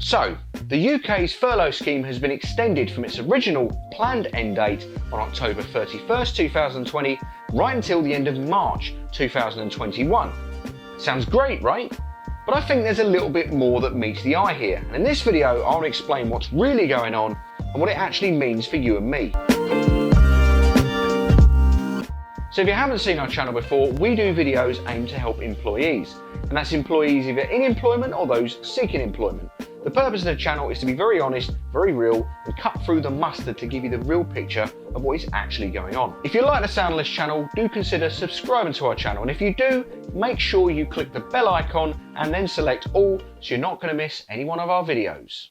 So, the UK's furlough scheme has been extended from its original planned end date on October 31st, 2020, right until the end of March 2021. Sounds great, right? But I think there's a little bit more that meets the eye here, and in this video I want to explain what's really going on and what it actually means for you and me. So if you haven't seen our channel before, we do videos aimed to help employees, and that's employees either in employment or those seeking employment. The purpose of the channel is to be very honest, very real, and cut through the mustard to give you the real picture of what is actually going on. If you like the sound of this channel, do consider subscribing to our channel, and if you do, make sure you click the bell icon and then select all so you're not going to miss any one of our videos.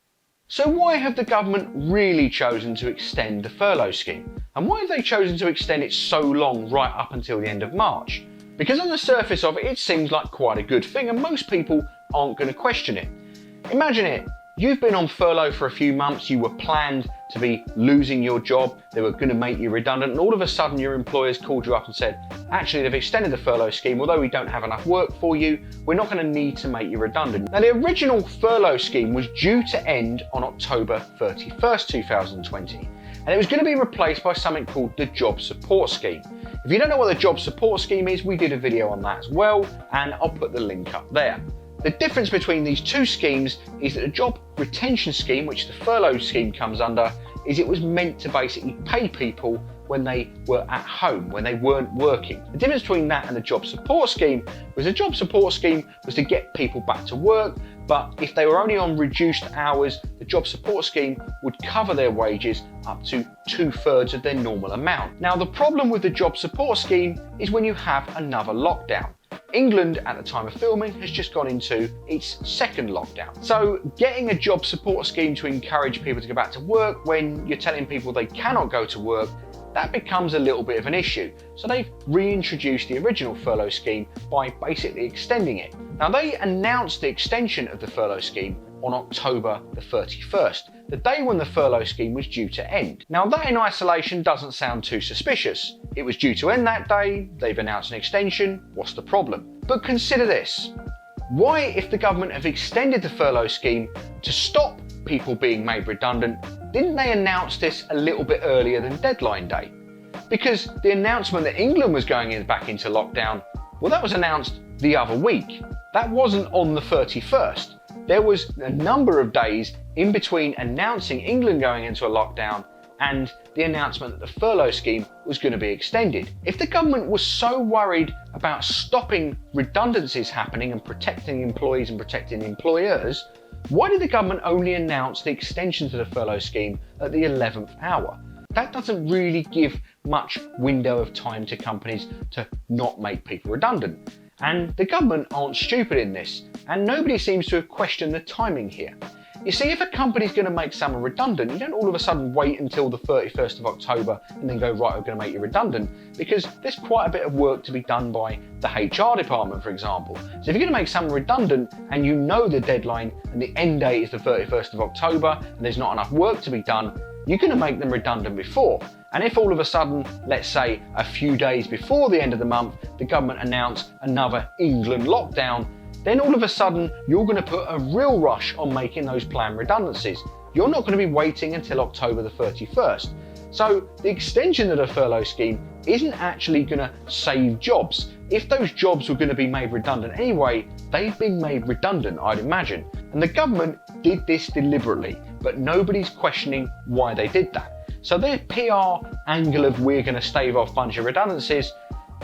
So why have the government really chosen to extend the furlough scheme? And why have they chosen to extend it so long, right up until the end of March? Because on the surface of it, it seems like quite a good thing and most people aren't going to question it. Imagine it, you've been on furlough for a few months, you were planned to be losing your job, they were going to make you redundant, and all of a sudden your employers called you up and said, actually they've extended the furlough scheme, although we don't have enough work for you, we're not going to need to make you redundant. Now the original furlough scheme was due to end on October 31st, 2020, and it was going to be replaced by something called the Job Support Scheme. If you don't know what the Job Support Scheme is, we did a video on that as well, and I'll put the link up there. The difference between these two schemes is that the job retention scheme, which the furlough scheme comes under, is it was meant to basically pay people when they were at home, when they weren't working. The difference between that and the job support scheme was the job support scheme was to get people back to work, but if they were only on reduced hours, the job support scheme would cover their wages up to 2/3 of their normal amount. Now the problem with the job support scheme is when you have another lockdown. England, at the time of filming, has just gone into its second lockdown. So getting a job support scheme to encourage people to go back to work when you're telling people they cannot go to work, that becomes a little bit of an issue. So they've reintroduced the original furlough scheme by basically extending it. Now they announced the extension of the furlough scheme on October the 31st, the day when the furlough scheme was due to end. Now that in isolation doesn't sound too suspicious. It was due to end that day, they've announced an extension, what's the problem? But consider this, why if the government have extended the furlough scheme to stop people being made redundant, didn't they announce this a little bit earlier than deadline day? Because the announcement that England was going back into lockdown, well that was announced the other week. That wasn't on the 31st. There was a number of days in between announcing England going into a lockdown and the announcement that the furlough scheme was going to be extended. If the government was so worried about stopping redundancies happening and protecting employees and protecting employers, why did the government only announce the extension to the furlough scheme at the 11th hour? That doesn't really give much window of time to companies to not make people redundant. And the government aren't stupid in this, and nobody seems to have questioned the timing here. You see, if a company's going to make someone redundant, you don't all of a sudden wait until the 31st of October and then go, right, we're going to make you redundant, because there's quite a bit of work to be done by the HR department, for example. So if you're going to make someone redundant and you know the deadline and the end date is the 31st of October and there's not enough work to be done, you're going to make them redundant before. And if all of a sudden, let's say a few days before the end of the month, the government announced another England lockdown, then all of a sudden you're going to put a real rush on making those planned redundancies. You're not going to be waiting until October the 31st. So the extension of the furlough scheme isn't actually going to save jobs. If those jobs were going to be made redundant anyway, they've been made redundant, I'd imagine. And the government did this deliberately, but nobody's questioning why they did that. So their PR angle of we're going to stave off a bunch of redundancies,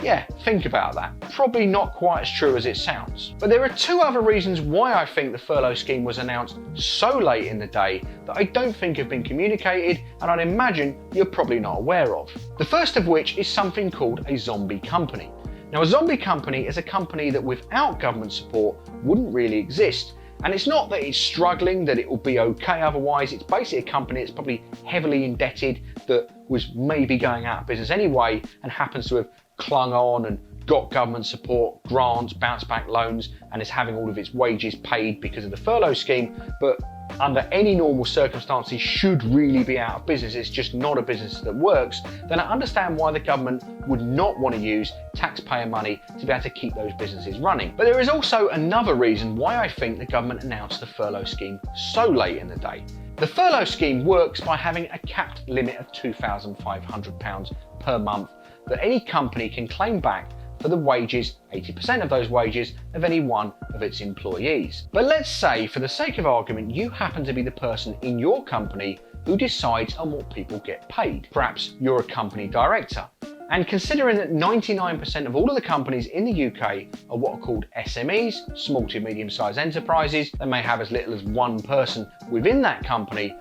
yeah, think about that. Probably not quite as true as it sounds. But there are two other reasons why I think the furlough scheme was announced so late in the day that I don't think have been communicated, and I'd imagine you're probably not aware of. The first of which is something called a zombie company. Now a zombie company is a company that without government support wouldn't really exist. And it's not that it's struggling, that it will be okay otherwise, it's basically a company that's probably heavily indebted, that was maybe going out of business anyway and happens to have clung on and got government support, grants, bounce back loans, and is having all of its wages paid because of the furlough scheme, but under any normal circumstances should really be out of business, it's just not a business that works, then I understand why the government would not want to use taxpayer money to be able to keep those businesses running. But there is also another reason why I think the government announced the furlough scheme so late in the day. The furlough scheme works by having a capped limit of £2,500 per month that any company can claim back for the wages, 80% of those wages, of any one of its employees. But let's say, for the sake of argument, you happen to be the person in your company who decides on what people get paid. Perhaps you're a company director. And considering that 99% of all of the companies in the UK are what are called SMEs, small to medium-sized enterprises, they may have as little as one person within that company,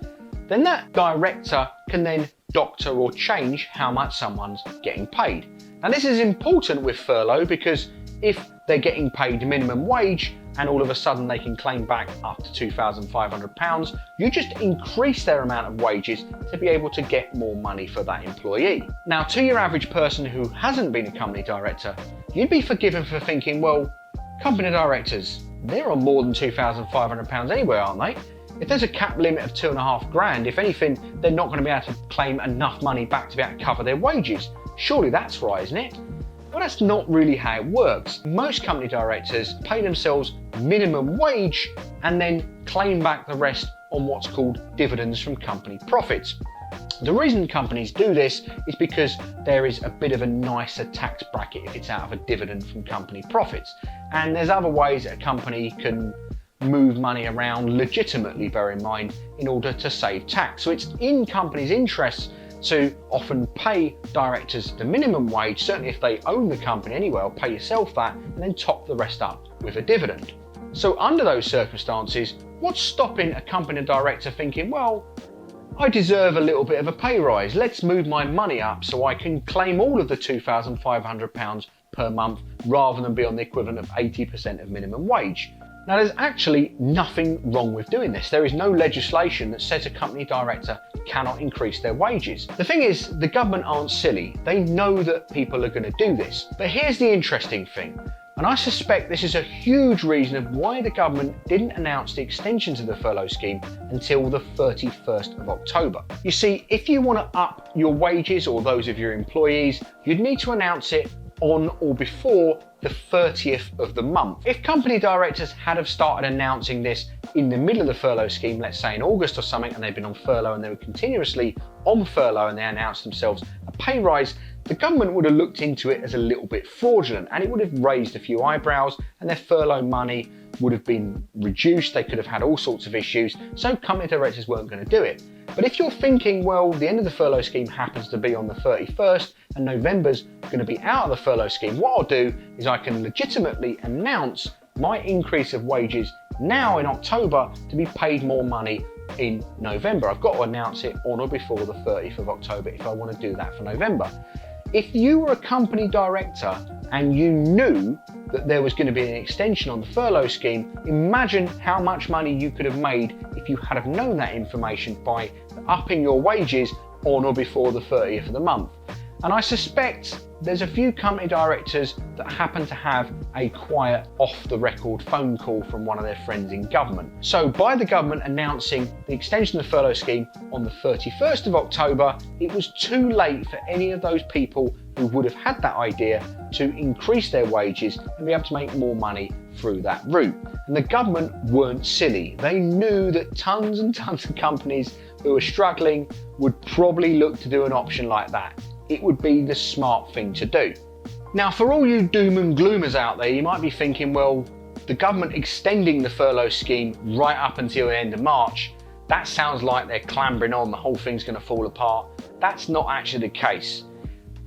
then that director can then doctor or change how much someone's getting paid. Now this is important with furlough because if they're getting paid minimum wage and all of a sudden they can claim back up to £2,500, you just increase their amount of wages to be able to get more money for that employee. Now to your average person who hasn't been a company director, you'd be forgiven for thinking, well, company directors, they're on more than £2,500 anyway, aren't they? If there's a cap limit of £2,500, if anything, they're not going to be able to claim enough money back to be able to cover their wages. Surely that's right, isn't it? Well, that's not really how it works. Most company directors pay themselves minimum wage and then claim back the rest on what's called dividends from company profits. The reason companies do this is because there is a bit of a nicer tax bracket if it's out of a dividend from company profits. And there's other ways that a company can move money around legitimately, bear in mind, in order to save tax. So it's in companies' interests to often pay directors the minimum wage, certainly if they own the company anyway, or pay yourself that, and then top the rest up with a dividend. So under those circumstances, what's stopping a company director thinking, well, I deserve a little bit of a pay rise, let's move my money up so I can claim all of the £2,500 per month rather than be on the equivalent of 80% of minimum wage. Now there's actually nothing wrong with doing this. There is no legislation that says a company director cannot increase their wages. The thing is, the government aren't silly. They know that people are going to do this. But here's the interesting thing, and I suspect this is a huge reason of why the government didn't announce the extension to the furlough scheme until the 31st of October. You see, if you want to up your wages or those of your employees, you'd need to announce it on or before the 30th of the month. If company directors had have started announcing this in the middle of the furlough scheme, let's say in August or something, and they've been on furlough and they were continuously on furlough and they announced themselves a pay rise, the government would have looked into it as a little bit fraudulent and it would have raised a few eyebrows and their furlough money would have been reduced. They could have had all sorts of issues, so company directors weren't going to do it. But if you're thinking, well, the end of the furlough scheme happens to be on the 31st and November's going to be out of the furlough scheme, what I'll do is I can legitimately announce my increase of wages now in October to be paid more money in November. I've got to announce it on or before the 30th of October if I want to do that for November. If you were a company director and you knew that there was going to be an extension on the furlough scheme, imagine how much money you could have made if you had have known that information by upping your wages on or before the 30th of the month. And I suspect there's a few company directors that happen to have a quiet off-the-record phone call from one of their friends in government. So by the government announcing the extension of the furlough scheme on the 31st of October, it was too late for any of those people who would have had that idea to increase their wages and be able to make more money through that route. And the government weren't silly. They knew that tons and tons of companies who were struggling would probably look to do an option like that. It would be the smart thing to do. Now, for all you doom and gloomers out there, you might be thinking, well, the government extending the furlough scheme right up until the end of March, that sounds like they're clambering on, the whole thing's going to fall apart. That's not actually the case.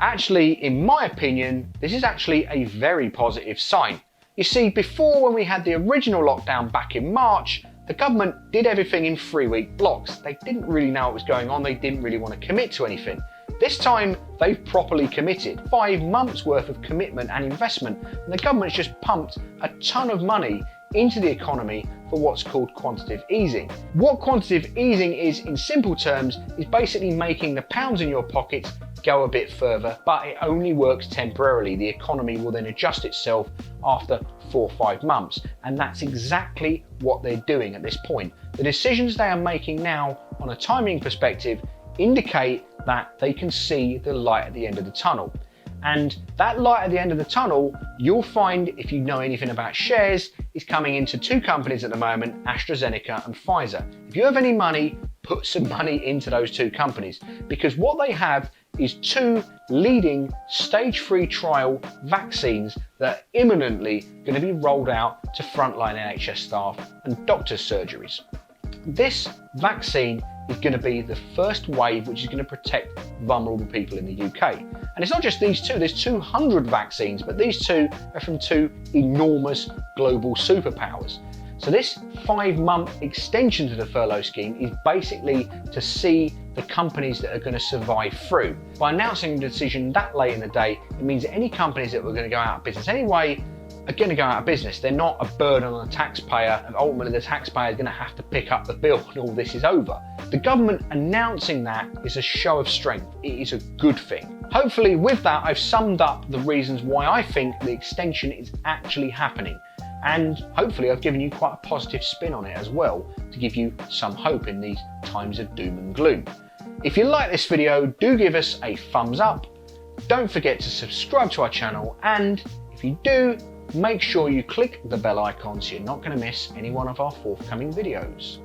Actually, in my opinion, this is actually a very positive sign. You see, before, when we had the original lockdown back in March, the government did everything in 3-week blocks. They didn't really know what was going on. They didn't really want to commit to anything. This time, they've properly committed. 5 months worth of commitment and investment, and the government's just pumped a ton of money into the economy for what's called quantitative easing. What quantitative easing is, in simple terms, is basically making the pounds in your pockets go a bit further, but it only works temporarily. The economy will then adjust itself after 4 or 5 months, and that's exactly what they're doing at this point. The decisions they are making now on a timing perspective indicate that they can see the light at the end of the tunnel. And that light at the end of the tunnel, you'll find, if you know anything about shares, is coming into 2 companies at the moment, AstraZeneca and Pfizer. If you have any money, put some money into those 2 companies, because what they have is 2 leading stage 3 trial vaccines that are imminently going to be rolled out to frontline NHS staff and doctors' surgeries. This vaccine is going to be the first wave which is going to protect vulnerable people in the UK. And it's not just these 2, there's 200 vaccines, but these 2 are from 2 enormous global superpowers. So this 5-month extension to the furlough scheme is basically to see the companies that are going to survive through. By announcing the decision that late in the day, it means that any companies that were going to go out of business anyway are going to go out of business. They're not a burden on the taxpayer, and ultimately the taxpayer is going to have to pick up the bill when all this is over. The government announcing that is a show of strength. It is a good thing. Hopefully with that, I've summed up the reasons why I think the extension is actually happening. And hopefully I've given you quite a positive spin on it as well, to give you some hope in these times of doom and gloom. If you like this video, do give us a thumbs up. Don't forget to subscribe to our channel, and if you do, make sure you click the bell icon so you're not going to miss any one of our forthcoming videos.